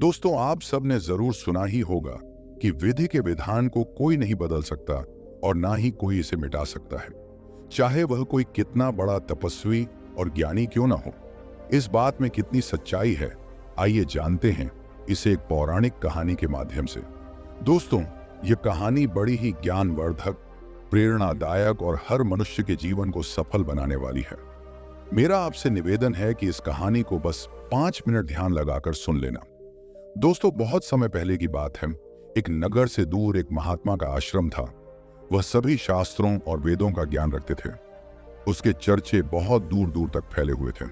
दोस्तों, आप सबने जरूर सुना ही होगा कि विधि के विधान को कोई नहीं बदल सकता और ना ही कोई इसे मिटा सकता है, चाहे वह कोई कितना बड़ा तपस्वी और ज्ञानी क्यों ना हो। इस बात में कितनी सच्चाई है, आइए जानते हैं इसे एक पौराणिक कहानी के माध्यम से। दोस्तों, यह कहानी बड़ी ही ज्ञानवर्धक, प्रेरणादायक और हर मनुष्य के जीवन को सफल बनाने वाली है। मेरा आपसे निवेदन है कि इस कहानी को बस 5 मिनट ध्यान लगाकर सुन लेना। दोस्तों, बहुत समय पहले की बात है। एक नगर से दूर एक महात्मा का आश्रम था। वह सभी शास्त्रों और वेदों का ज्ञान रखते थे। उसके चर्चे बहुत दूर दूर तक फैले हुए थे।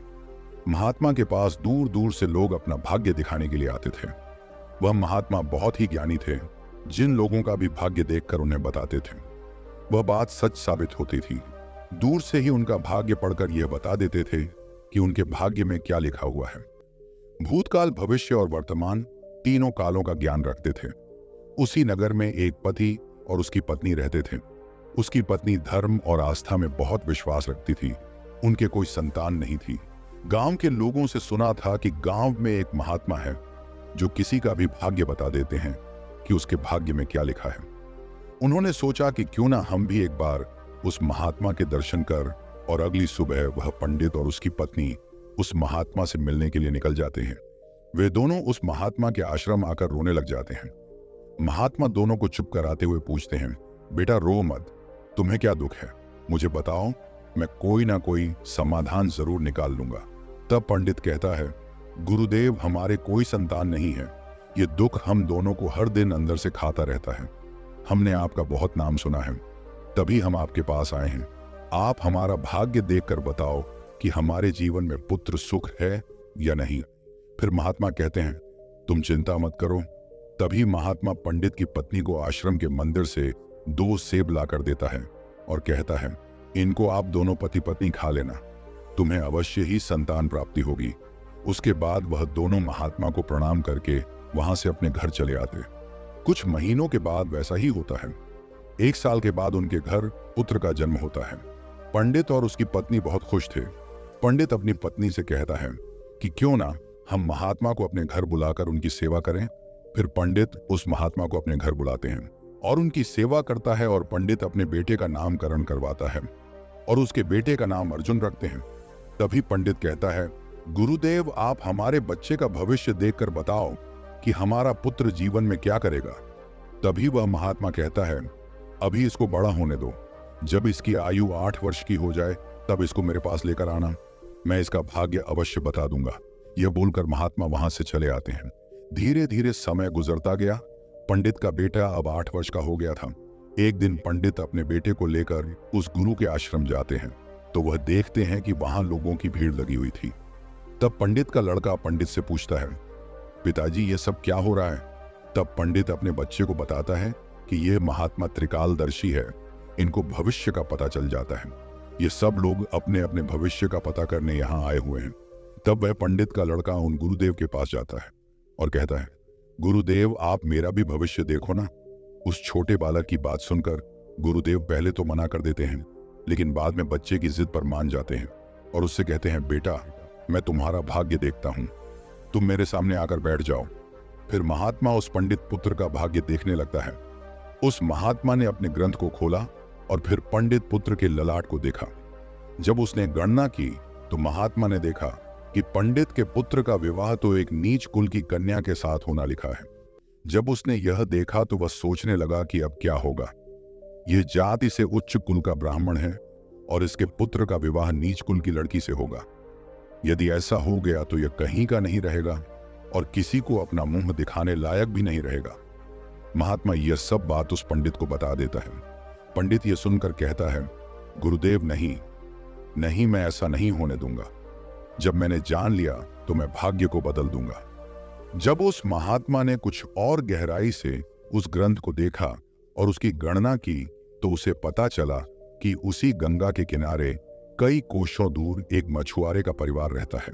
महात्मा के पास दूर दूर से लोग अपना भाग्य दिखाने के लिए आते थे। वह महात्मा बहुत ही ज्ञानी थे। जिन लोगों का भी भाग्य देखकर उन्हें बताते थे, वह बात सच साबित होती थी। दूर से ही उनका भाग्य पढ़कर यह बता देते थे कि उनके भाग्य में क्या लिखा हुआ है। भूतकाल, भविष्य और वर्तमान तीनों कालों का ज्ञान रखते थे। उसी नगर में एक पति और उसकी पत्नी रहते थे। उसकी पत्नी धर्म और आस्था में बहुत विश्वास रखती थी। उनके कोई संतान नहीं थी। गांव के लोगों से सुना था कि गांव में एक महात्मा है जो किसी का भी भाग्य बता देते हैं कि उसके भाग्य में क्या लिखा है। उन्होंने सोचा कि क्यों ना हम भी एक बार उस महात्मा के दर्शन कर, और अगली सुबह वह पंडित और उसकी पत्नी उस महात्मा से मिलने के लिए निकल जाते हैं। वे दोनों उस महात्मा के आश्रम आकर रोने लग जाते हैं। महात्मा दोनों को चुप कराते हुए पूछते हैं, बेटा रो मत, तुम्हें क्या दुख है, मुझे बताओ, मैं कोई ना कोई समाधान जरूर निकाल लूंगा। तब पंडित कहता है, गुरुदेव, हमारे कोई संतान नहीं है। ये दुख हम दोनों को हर दिन अंदर से खाता रहता है। हमने आपका बहुत नाम सुना है, तभी हम आपके पास आए हैं। आप हमारा भाग्य देखकर बताओ कि हमारे जीवन में पुत्र सुख है या नहीं। फिर महात्मा कहते हैं, तुम चिंता मत करो। तभी महात्मा पंडित की पत्नी को आश्रम के मंदिर से 2 सेब लाकर देता है और कहता है, इनको आप दोनों पति पत्नी खा लेना, तुम्हें अवश्य ही संतान प्राप्ति होगी। उसके बाद वह दोनों महात्मा को प्रणाम करके वहां से अपने घर चले आते। कुछ महीनों के बाद वैसा ही होता है। 1 साल के बाद उनके घर पुत्र का जन्म होता है। पंडित और उसकी पत्नी बहुत खुश थे। पंडित अपनी पत्नी से कहता है कि क्यों ना हम महात्मा को अपने घर बुलाकर उनकी सेवा करें। फिर पंडित उस महात्मा को अपने घर बुलाते हैं और उनकी सेवा करता है, और पंडित अपने बेटे का नामकरण करवाता है और उसके बेटे का नाम अर्जुन रखते हैं। तभी पंडित कहता है, गुरुदेव, आप हमारे बच्चे का भविष्य देखकर बताओ कि हमारा पुत्र जीवन में क्या करेगा। तभी वह महात्मा कहता है, अभी इसको बड़ा होने दो, जब इसकी आयु 8 वर्ष की हो जाए तब इसको मेरे पास लेकर आना, मैं इसका भाग्य अवश्य बता दूंगा। यह बोलकर महात्मा वहां से चले आते हैं। धीरे धीरे समय गुजरता गया। पंडित का बेटा अब 8 वर्ष का हो गया था। एक दिन पंडित अपने बेटे को लेकर उस गुरु के आश्रम जाते हैं तो वह देखते हैं कि वहां लोगों की भीड़ लगी हुई थी। तब पंडित का लड़का पंडित से पूछता है, पिताजी, ये सब क्या हो रहा है। तब पंडित अपने बच्चे को बताता है कि यह महात्मा त्रिकालदर्शी है, इनको भविष्य का पता चल जाता है। ये सब लोग अपने अपने भविष्य का पता करने यहाँ आए हुए हैं। तब वह पंडित का लड़का उन गुरुदेव के पास जाता है और कहता है, गुरुदेव, आप मेरा भी भविष्य देखो ना। उस छोटे बालक की बात सुनकर गुरुदेव पहले तो मना कर देते हैं, लेकिन बाद में बच्चे की जिद पर मान जाते हैं और उससे कहते हैं, बेटा, मैं तुम्हारा भाग्य देखता हूं, तुम मेरे सामने आकर बैठ जाओ। फिर महात्मा उस पंडित पुत्र का भाग्य देखने लगता है। उस महात्मा ने अपने ग्रंथ को खोला और फिर पंडित पुत्र के ललाट को देखा। जब उसने गणना की तो महात्मा ने देखा कि पंडित के पुत्र का विवाह तो एक नीच कुल की कन्या के साथ होना लिखा है। जब उसने यह देखा तो वह सोचने लगा कि अब क्या होगा। यह जाति से उच्च कुल का ब्राह्मण है और इसके पुत्र का विवाह नीच कुल की लड़की से होगा। यदि ऐसा हो गया तो यह कहीं का नहीं रहेगा और किसी को अपना मुंह दिखाने लायक भी नहीं रहेगा। महात्मा यह सब बात उस पंडित को बता देता है। पंडित यह सुनकर कहता है, गुरुदेव, नहीं नहीं, मैं ऐसा नहीं होने दूंगा। जब मैंने जान लिया तो मैं भाग्य को बदल दूंगा। जब उस महात्मा ने कुछ और गहराई से उस ग्रंथ को देखा और उसकी गणना की तो उसे पता चला कि उसी गंगा के किनारे कई कोसों दूर एक मछुआरे का परिवार रहता है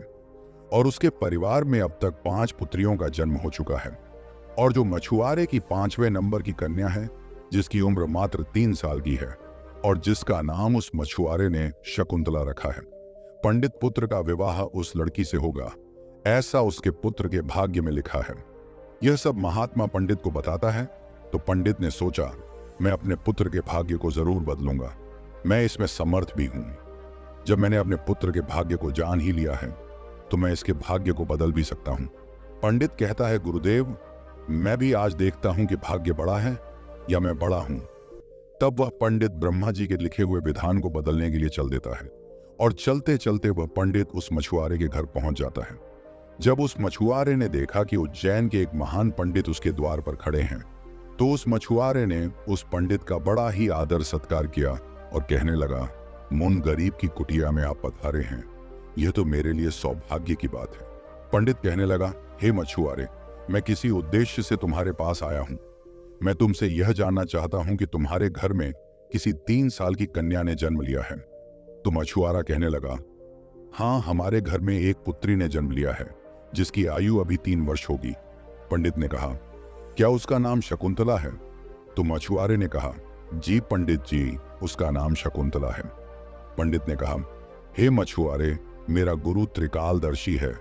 और उसके परिवार में अब तक 5 पुत्रियों का जन्म हो चुका है। और जो मछुआरे की 5वें नंबर की कन्या है, जिसकी उम्र मात्र 3 साल की है और जिसका नाम उस मछुआरे ने शकुंतला रखा है। पंडित पुत्र का विवाह उस लड़की से होगा, ऐसा उसके पुत्र के भाग्य में लिखा है। यह सब महात्मा पंडित को बताता है। तो पंडित ने सोचा, मैं अपने पुत्र के भाग्य को जरूर बदलूंगा, मैं इसमें समर्थ भी हूं। जब मैंने अपने पुत्र के भाग्य को जान ही लिया है तो मैं इसके भाग्य को बदल भी सकता हूं। पंडित कहता है, गुरुदेव, मैं भी आज देखता हूं कि भाग्य बड़ा है या मैं बड़ा हूं। तब वह पंडित ब्रह्मा जी के लिखे हुए विधान को बदलने के लिए चल देता है और चलते चलते वह पंडित उस मछुआरे के घर पहुंच जाता है। जब उस मछुआरे ने देखा कि उज्जैन के एक महान पंडित उसके द्वार पर खड़े हैं, तो उस मछुआरे ने उस पंडित का बड़ा ही आदर सत्कार किया और कहने लगा, मुन गरीब की कुटिया में आप पधारे हैं, यह तो मेरे लिए सौभाग्य की बात है। पंडित कहने लगा, हे मछुआरे, मैं किसी उद्देश्य से तुम्हारे पास आया हूं। मैं तुमसे यह जानना चाहता हूं कि तुम्हारे घर में किसी 3 साल की कन्या ने जन्म लिया है। तो मछुआरा कहने लगा, हाँ, हमारे घर में एक पुत्री ने जन्म लिया है जिसकी आयु अभी 3 वर्ष होगी। पंडित ने कहा, क्या उसका नाम शकुंतला है? तो मछुआरे ने कहा, जी पंडित जी, उसका नाम शकुंतला है। पंडित ने कहा, हे मछुआरे, मेरा गुरु त्रिकालदर्शी है,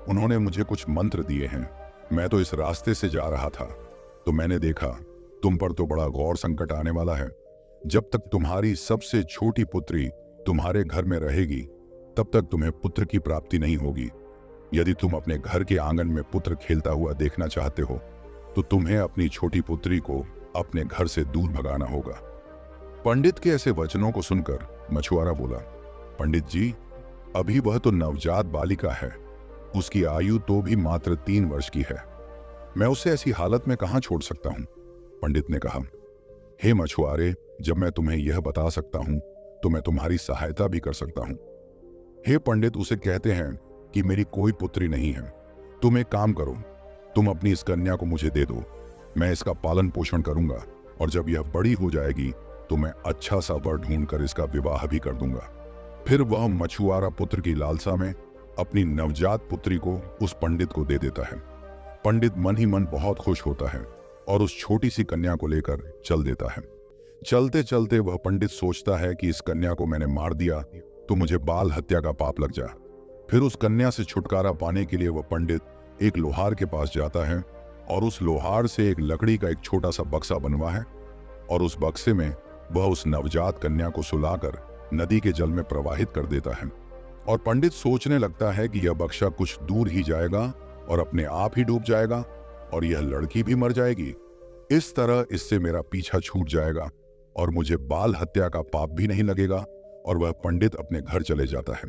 उन्होंने मुझे कुछ मंत्र दिए हैं। मैं तो इस रास्ते से जा रहा था तो मैंने देखा तुम पर तो बड़ा गौर संकट आने वाला है। जब तक तुम्हारी सबसे छोटी पुत्री तुम्हारे घर में रहेगी तब तक तुम्हें पुत्र की प्राप्ति नहीं होगी। यदि तुम अपने घर के आंगन में पुत्र खेलता हुआ देखना चाहते हो तो तुम्हें अपनी छोटी पुत्री को अपने घर से दूर भगाना होगा। पंडित के ऐसे वचनों को सुनकर मछुआरा बोला, पंडित जी, अभी वह तो नवजात बालिका है, उसकी आयु तो भी मात्र 3 वर्ष की है, मैं उसे ऐसी हालत में कहां छोड़ सकता हूं। पंडित ने कहा, हे मछुआरे, जब मैं तुम्हें यह बता सकता हूं तो मैं तुम्हारी सहायता भी कर सकता हूं। हे पंडित, उसे कहते हैं कि मेरी कोई पुत्री नहीं है। तुम एक काम करो, तुम अपनी इस कन्या को मुझे दे दो, मैं इसका पालन पोषण करूंगा और जब यह बड़ी हो जाएगी तो मैं अच्छा सा वर ढूंढकर इसका विवाह भी कर दूंगा। फिर वह मछुआरा पुत्र की लालसा में अपनी नवजात पुत्री को उस पंडित को दे देता है। पंडित मन ही मन बहुत खुश होता है और उस छोटी सी कन्या को लेकर चल देता है। चलते चलते वह पंडित सोचता है कि इस कन्या को मैंने मार दिया तो मुझे बाल हत्या का पाप लग जाए। फिर उस कन्या से छुटकारा पाने के लिए वह पंडित एक लोहार के पास जाता है और उस लोहार से एक लकड़ी का एक छोटा सा बक्सा बनवा है और उस बक्से में वह उस नवजात कन्या को सुलाकर नदी के जल में प्रवाहित कर देता है। और पंडित सोचने लगता है कि यह बक्सा कुछ दूर ही जाएगा और अपने आप ही डूब जाएगा और यह लड़की भी मर जाएगी। इस तरह इससे मेरा पीछा छूट जाएगा और मुझे बाल हत्या का पाप भी नहीं लगेगा और वह पंडित अपने घर चले जाता है।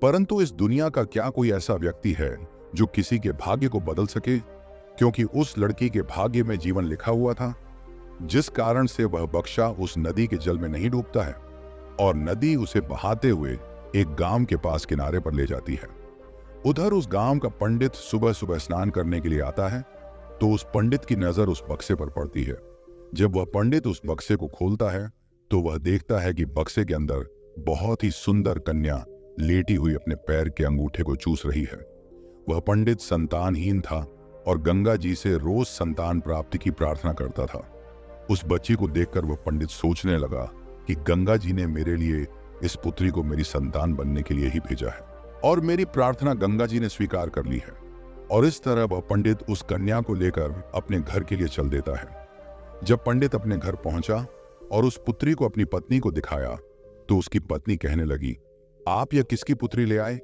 परंतु इस दुनिया का क्या कोई ऐसा व्यक्ति है जो किसी के भाग्य को बदल सके? क्योंकि उस लड़की के भाग्य में जीवन लिखा हुआ था, जिस कारण से वह बक्सा उस नदी के जल में नहीं डूबता है और नदी उसे बहाते हुए एक गांव के पास किनारे पर ले जाती है। उधर उस गांव का पंडित सुबह सुबह स्नान करने के लिए आता है तो उस पंडित की नजर उस बक्से पर पड़ती है। जब वह पंडित उस बक्से को खोलता है तो वह देखता है कि बक्से के अंदर बहुत ही सुंदर कन्या लेटी हुई अपने पैर के अंगूठे को चूस रही है। वह पंडित संतानहीन था और गंगा जी से रोज संतान प्राप्ति की प्रार्थना करता था। उस बच्ची को देखकर वह पंडित सोचने लगा कि गंगा जी ने मेरे लिए इस पुत्री को मेरी संतान बनने के लिए ही भेजा है और मेरी प्रार्थना गंगा जी ने स्वीकार कर ली है। और इस तरह वह पंडित उस कन्या को लेकर अपने घर के लिए चल देता है। जब पंडित अपने घर पहुंचा और उस पुत्री को अपनी पत्नी को दिखाया तो उसकी पत्नी कहने लगी, आप यह किसकी पुत्री ले आए?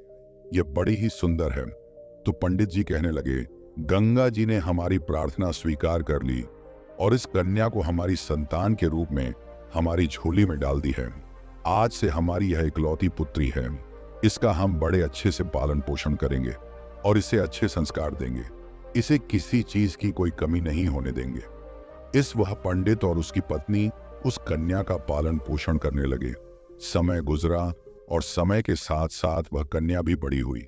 यह बड़ी ही सुंदर है। तो पंडित जी कहने लगे, गंगा जी ने हमारी प्रार्थना स्वीकार कर ली और इस कन्या को हमारी संतान के रूप में हमारी झोली में डाल दी है। आज से हमारी यह इकलौती पुत्री है, इसका हम बड़े अच्छे से पालन पोषण करेंगे और इसे अच्छे संस्कार देंगे, इसे किसी चीज की कोई कमी नहीं होने देंगे। इस वह पंडित और उसकी पत्नी उस कन्या का पालन पोषण करने लगे। समय गुजरा और समय के साथ साथ वह कन्या भी बड़ी हुई।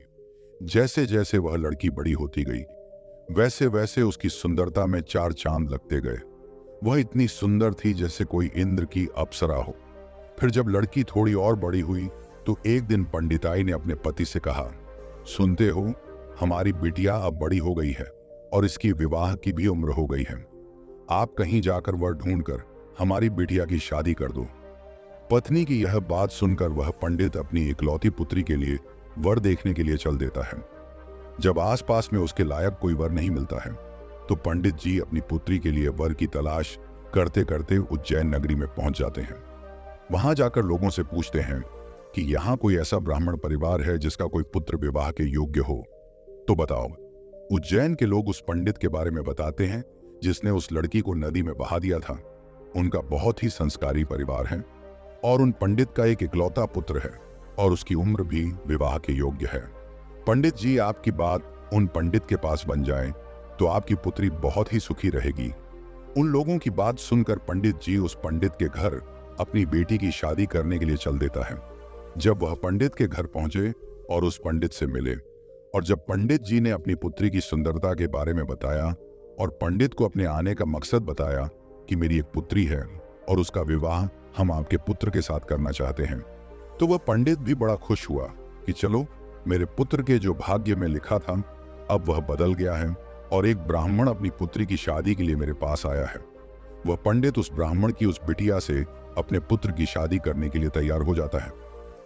जैसे जैसे वह लड़की बड़ी होती गई वैसे वैसे उसकी सुंदरता में 4 चांद लगते गए। वह इतनी सुंदर थी जैसे कोई इंद्र की अप्सरा हो। फिर जब लड़की थोड़ी और बड़ी हुई तो एक दिन पंडिताई ने अपने पति से कहा, सुनते हो, हमारी बिटिया अब बड़ी हो गई है और इसकी विवाह की भी उम्र हो गई है। आप कहीं जाकर वर ढूंढकर हमारी बिटिया की शादी कर दो। पत्नी की यह बात सुनकर वह पंडित अपनी इकलौती पुत्री के लिए वर देखने के लिए चल देता है। जब आसपास में उसके लायक कोई वर नहीं मिलता है तो पंडित जी अपनी पुत्री के लिए वर की तलाश करते करते उज्जैन नगरी में पहुंच जाते हैं। वहां जाकर लोगों से पूछते हैं कि यहाँ कोई ऐसा ब्राह्मण परिवार है जिसका कोई पुत्र विवाह के योग्य हो, तो बताओ। उज्जैन के लोग उस पंडित के बारे में बताते हैं जिसने उस लड़की को नदी में बहा दिया था। उनका बहुत ही संस्कारी परिवार है और उन पंडित का एक इकलौता पुत्र है और उसकी उम्र भी विवाह के योग्य है। पंडित जी, आपकी बात उन पंडित के पास बन जाए तो आपकी पुत्री बहुत ही सुखी रहेगी। उन लोगों की बात सुनकर पंडित जी उस पंडित के घर अपनी बेटी की शादी करने के लिए चल देता है। जब वह पंडित के घर पहुंचे और उस पंडित से मिले और जब पंडित जी ने अपनी पुत्री की सुंदरता के बारे में बताया और पंडित को अपने आने का मकसद बताया कि मेरी एक पुत्री है और उसका विवाह हम आपके पुत्र के साथ करना चाहते हैं, तो वह पंडित भी बड़ा खुश हुआ कि चलो, मेरे पुत्र के जो भाग्य में लिखा था अब वह बदल गया है और एक ब्राह्मण अपनी पुत्री की शादी के लिए मेरे पास आया है। वह पंडित उस ब्राह्मण की उस बिटिया से अपने पुत्र की शादी करने के लिए तैयार हो जाता है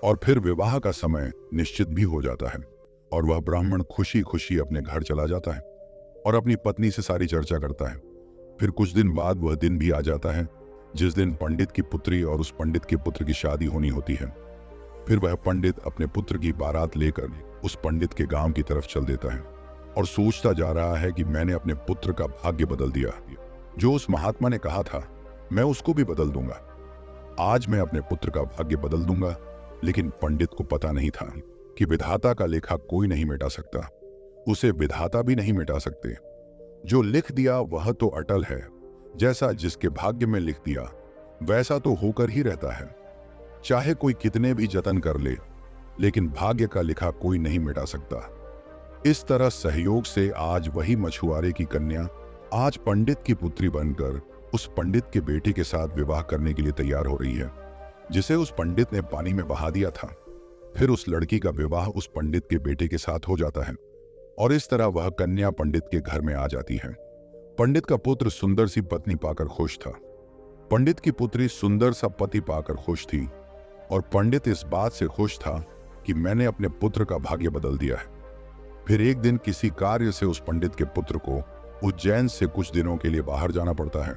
और फिर विवाह का समय निश्चित भी हो जाता है और वह ब्राह्मण खुशी खुशी अपने घर चला जाता है और अपनी पत्नी से सारी चर्चा करता है। फिर कुछ दिन बाद वह दिन भी आ जाता है जिस दिन पंडित की पुत्री और उस पंडित के पुत्र की शादी होनी होती है। फिर वह पंडित अपने पुत्र की बारात लेकर उस पंडित के गांव की तरफ चल देता है और सोचता जा रहा है कि मैंने अपने पुत्र का भाग्य बदल दिया। जो उस महात्मा ने कहा था मैं उसको भी बदल दूंगा। आज मैं अपने पुत्र का भाग्य बदल दूंगा। लेकिन पंडित को पता नहीं था कि विधाता का लेखा कोई नहीं मिटा सकता, उसे विधाता भी नहीं मिटा सकते। जो लिख दिया वह तो अटल है, जैसा जिसके भाग्य में लिख दिया वैसा तो होकर ही रहता है, चाहे कोई कितने भी जतन कर ले, लेकिन भाग्य का लिखा कोई नहीं मिटा सकता। इस तरह सहयोग से आज वही मछुआरे की कन्या आज पंडित की पुत्री बनकर उस पंडित के बेटे के साथ विवाह करने के लिए तैयार हो रही है, जिसे उस पंडित ने पानी में बहा दिया था। फिर उस लड़की का विवाह उस पंडित के बेटे के साथ हो जाता है और इस तरह वह कन्या पंडित के घर में आ जाती है। पंडित का पुत्र सुंदर सी पत्नी पाकर खुश था। पंडित की पुत्री सुंदर सा पति पाकर खुश थी और पंडित इस बात से खुश था कि मैंने अपने पुत्र का भाग्य बदल दिया है। फिर एक दिन किसी कार्य से उस पंडित के पुत्र को उज्जैन से कुछ दिनों के लिए बाहर जाना पड़ता है।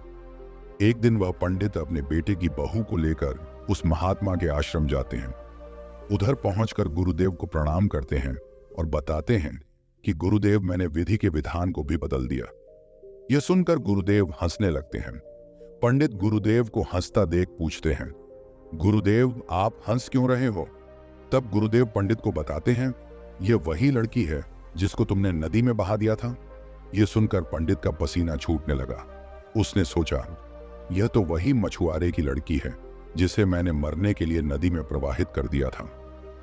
एक दिन वह पंडित अपने बेटे की बहू को लेकर उस महात्मा के आश्रम जाते हैं। उधर पहुंचकर गुरुदेव को प्रणाम करते हैं और बताते हैं कि गुरुदेव, मैंने विधि के विधान को भी बदल दिया। यह सुनकर गुरुदेव हंसने लगते हैं। पंडित गुरुदेव को हंसता देख पूछते हैं, गुरुदेव आप हंस क्यों रहे हो? तब गुरुदेव पंडित को बताते हैं, यह वही लड़की है जिसको तुमने नदी में बहा दिया था। यह सुनकर पंडित का पसीना छूटने लगा। उसने सोचा, यह तो वही मछुआरे की लड़की है जिसे मैंने मरने के लिए नदी में प्रवाहित कर दिया था।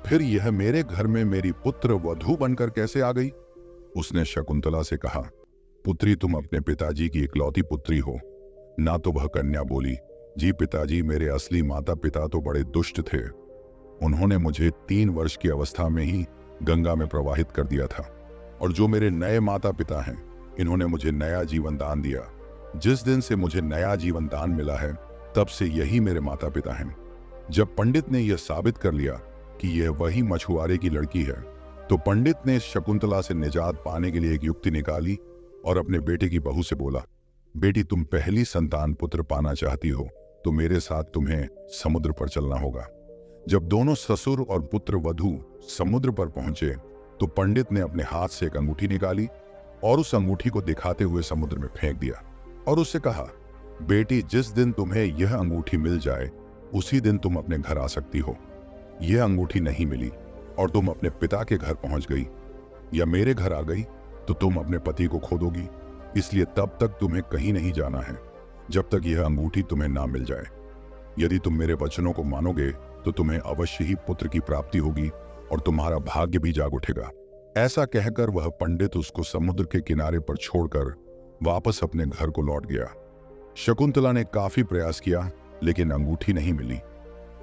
फिर यह मेरे घर में मेरी पुत्र वधू बनकर कैसे आ गई? उसने शकुंतला से कहा, पुत्री, तुम अपने पिताजी की इकलौती पुत्री हो ना। तो वह कन्या बोली, जी पिताजी, मेरे असली माता पिता तो बड़े दुष्ट थे। उन्होंने मुझे 3 वर्ष की अवस्था में ही गंगा में प्रवाहित कर दिया था और जो मेरे नए माता पिता हैं, इन्होंने मुझे नया जीवन दान दिया। जिस दिन से मुझे नया जीवन दान मिला है तब से यही मेरे माता पिता हैं। जब पंडित ने यह साबित कर लिया कि यह वही मछुआरे की लड़की है, तो पंडित ने शकुंतला से निजात पाने के लिए एक युक्ति निकाली और अपने बेटे की बहू से बोला, बेटी, तुम पहली संतान पुत्र पाना चाहती हो तो मेरे साथ तुम्हें समुद्र पर चलना होगा। जब दोनों ससुर और पुत्र वधू समुद्र पर पहुंचे तो पंडित ने अपने हाथ से एक अंगूठी निकाली और उस अंगूठी को दिखाते हुए समुद्र में फेंक दिया और उससे कहा, बेटी, जिस दिन तुम्हें यह अंगूठी मिल जाए उसी दिन तुम अपने घर आ सकती हो। यह अंगूठी नहीं मिली और तुम अपने पिता के घर पहुंच गई या मेरे घर आ गई तो तुम अपने पति को खो दोगी। इसलिए तब तक तुम्हें कहीं नहीं जाना है जब तक यह अंगूठी तुम्हें ना मिल जाए। यदि तुम मेरे वचनों को मानोगे तो तुम्हें अवश्य ही पुत्र की प्राप्ति होगी और तुम्हारा भाग्य भी जाग उठेगा। ऐसा कहकर वह पंडित उसको समुद्र के किनारे पर छोड़कर वापस अपने घर को लौट गया। शकुंतला ने काफी प्रयास किया लेकिन अंगूठी नहीं मिली।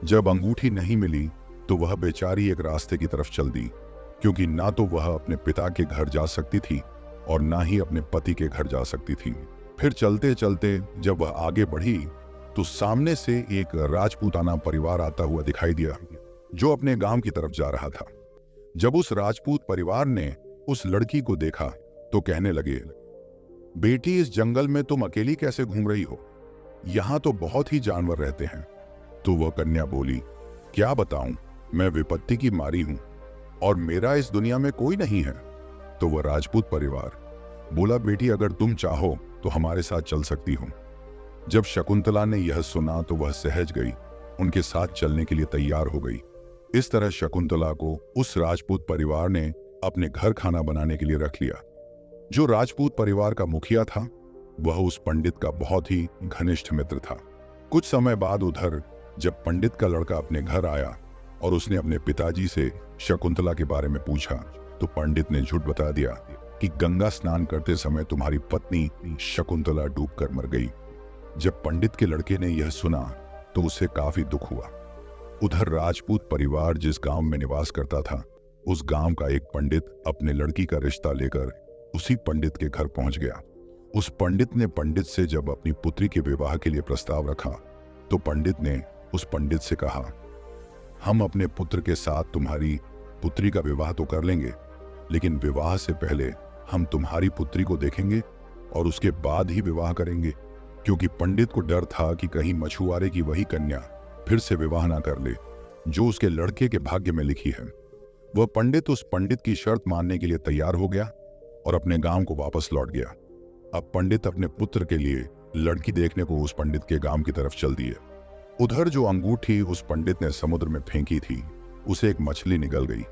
जब अंगूठी नहीं मिली तो वह बेचारी एक रास्ते की तरफ चल दी, क्योंकि ना तो वह अपने पिता के घर जा सकती थी और ना ही अपने पति के घर जा सकती थी। फिर चलते चलते जब वह आगे बढ़ी तो सामने से एक राजपूताना परिवार आता हुआ दिखाई दिया जो अपने गांव की तरफ जा रहा था। जब उस राजपूत परिवार ने उस लड़की को देखा तो कहने लगे, बेटी, इस जंगल में तुम अकेली कैसे घूम रही हो? यहाँ तो बहुत ही जानवर रहते हैं। तो वह कन्या बोली, क्या बताऊं, मैं विपत्ति की मारी हूं और मेरा इस दुनिया में कोई नहीं है। तो वह राजपूत परिवार बोला, बेटी अगर तुम चाहो तो हमारे साथ चल सकती हो। जब शकुंतला ने यह सुना तो वह सहज गई, उनके साथ चलने के लिए तैयार हो गई। इस तरह शकुंतला को उस राजपूत परिवार ने अपने घर खाना बनाने के लिए रख लिया। जो राजपूत परिवार का मुखिया था वह उस पंडित का बहुत ही घनिष्ठ मित्र था। कुछ समय बाद उधर जब पंडित का लड़का अपने घर आया और उसने अपने पिताजी से शकुंतला के बारे में पूछा तो पंडित ने झूठ बता दिया कि गंगा स्नान करते समय तुम्हारी पत्नी शकुंतला डूबकर मर गई। जब पंडित के लड़के ने यह सुना तो उसे काफी दुख हुआ। उधर राजपूत परिवार जिस गांव में निवास करता था, उस गांव का एक पंडित अपने लड़की का रिश्ता लेकर उसी पंडित के घर पहुंच गया। उस पंडित ने पंडित से जब अपनी पुत्री के विवाह के लिए प्रस्ताव रखा तो पंडित ने उस पंडित से कहा, हम अपने पुत्र के साथ तुम्हारी पुत्री का विवाह तो कर लेंगे, लेकिन विवाह से पहले हम तुम्हारी पुत्री को देखेंगे और उसके बाद ही विवाह करेंगे, क्योंकि पंडित को डर था कि कहीं मछुआरे की वही कन्या फिर से विवाह ना कर ले जो उसके लड़के के भाग्य में लिखी है। वह पंडित उस पंडित की शर्त मानने के लिए तैयार हो गया और अपने गांव को वापस लौट गया। अब पंडित अपने पुत्र के लिए लड़की देखने को उस पंडित के गांव की तरफ चल दिए। उधर जो अंगूठी उस पंडित ने समुद्र में फेंकी थी, उसे एक मछली निगल गई।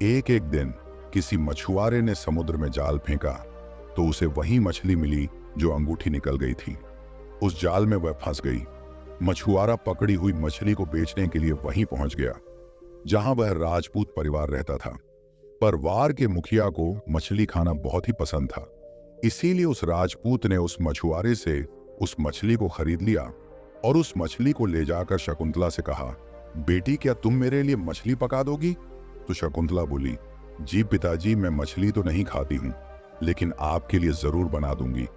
एक दिन किसी मछुआरे ने समुद्र में जाल फेंका तो उसे वही मछली मिली जो अंगूठी निकल गई थी। उस जाल में वह फंस गई। मछुआरा पकड़ी हुई मछली को बेचने के लिए वहीं पहुंच गया जहां वह राजपूत परिवार रहता था। परिवार के मुखिया को मछली खाना बहुत ही पसंद था, इसीलिए उस राजपूत ने उस मछुआरे से उस मछली को खरीद लिया और उस मछली को ले जाकर शकुंतला से कहा, बेटी क्या तुम मेरे लिए मछली पका दोगी? तो शकुंतला बोली, जी पिताजी, मैं मछली तो नहीं खाती हूँ, लेकिन आपके लिए जरूर बना दूंगी।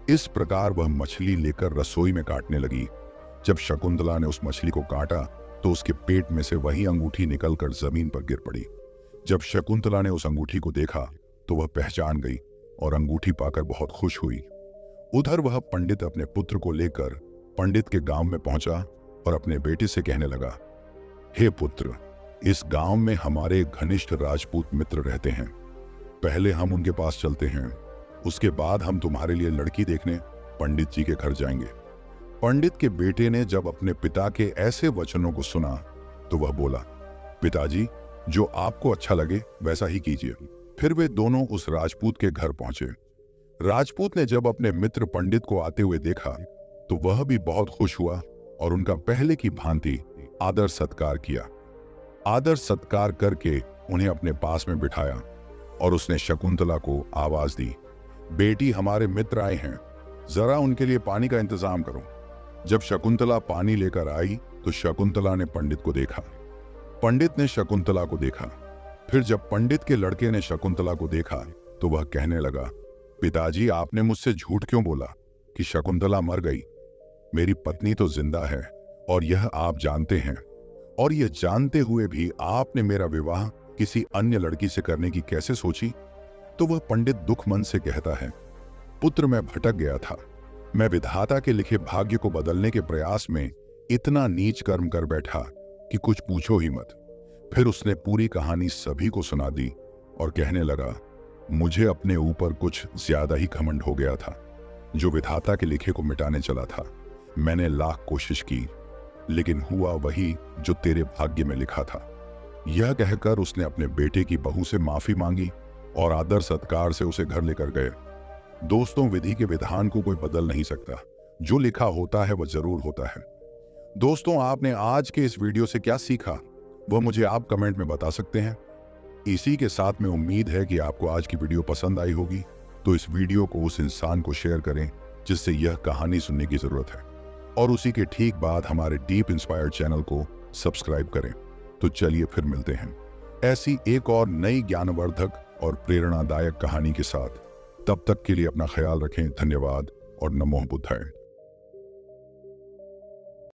इस प्रकार वह मछली लेकर रसोई में काटने लगी। जब शकुंतला ने उस मछली को काटा तो उसके पेट में से वही अंगूठी निकलकर जमीन पर गिर पड़ी। जब शकुंतला ने उस अंगूठी को देखा तो वह पहचान गई और अंगूठी पाकर बहुत खुश हुई। उधर वह पंडित अपने पुत्र को लेकर पंडित के गांव में पहुंचा और अपने बेटे से कहने लगा, हे पुत्र, इस गांव में हमारे घनिष्ठ राजपूत मित्र रहते हैं। पहले हम उनके पास चलते हैं, उसके बाद हम तुम्हारे लिए लड़की देखने पंडित जी के घर जाएंगे। पंडित के बेटे ने जब अपने पिता के ऐसे वचनों को सुना तो वह बोला, पिताजी, जो आपको अच्छा लगे वैसा ही कीजिए। फिर वे दोनों उस राजपूत के घर पहुंचे। राजपूत ने जब अपने मित्र पंडित को आते हुए देखा तो वह भी बहुत खुश हुआ और उनका पहले की भांति आदर सत्कार किया। आदर सत्कार करके उन्हें अपने पास में बिठाया और उसने शकुंतला को आवाज दी, बेटी, हमारे मित्र आए हैं, जरा उनके लिए पानी का इंतजाम करो। जब शकुंतला पानी लेकर आई तो शकुंतला ने पंडित को देखा, पंडित ने शकुंतला को देखा। फिर जब पंडित के लड़के ने शकुंतला को देखा तो वह कहने लगा, पिताजी, आपने मुझसे झूठ क्यों बोला कि शकुंतला मर गई? मेरी पत्नी तो जिंदा है और यह आप जानते हैं, और यह जानते हुए भी आपने मेरा विवाह किसी अन्य लड़की से करने की कैसे सोची? तो वह पंडित दुख मन से कहता है, पुत्र, मैं भटक गया था। मैं विधाता के लिखे भाग्य को बदलने के प्रयास में इतना नीच कर्म कर बैठा कि कुछ पूछो ही मत। फिर उसने पूरी कहानी सभी को सुना दी और कहने लगा, मुझे अपने ऊपर कुछ ज्यादा ही घमंड हो गया था, जो विधाता के लिखे को मिटाने चला था। मैंने लाख कोशिश की, लेकिन हुआ वही जो तेरे भाग्य में लिखा था। यह कहकर उसने अपने बेटे की बहू से माफी मांगी और आदर सत्कार से उसे घर लेकर गए। दोस्तों, विधि के विधान को कोई बदल नहीं सकता, जो लिखा होता है वह जरूर होता है। दोस्तों, आपने आज के इस वीडियो से क्या सीखा वह मुझे आप कमेंट में बता सकते हैं। इसी के साथ में उम्मीद है कि आपको आज की वीडियो पसंद आई होगी, तो इस वीडियो को उस इंसान को शेयर करें जिससे यह कहानी सुनने की जरूरत है, और उसी के ठीक बाद हमारे डीप इंस्पायर्ड चैनल को सब्सक्राइब करें। तो चलिए फिर मिलते हैं ऐसी एक और नई ज्ञानवर्धक और प्रेरणादायक कहानी के साथ। तब तक के लिए अपना ख्याल रखें। धन्यवाद और नमो बुद्धाय।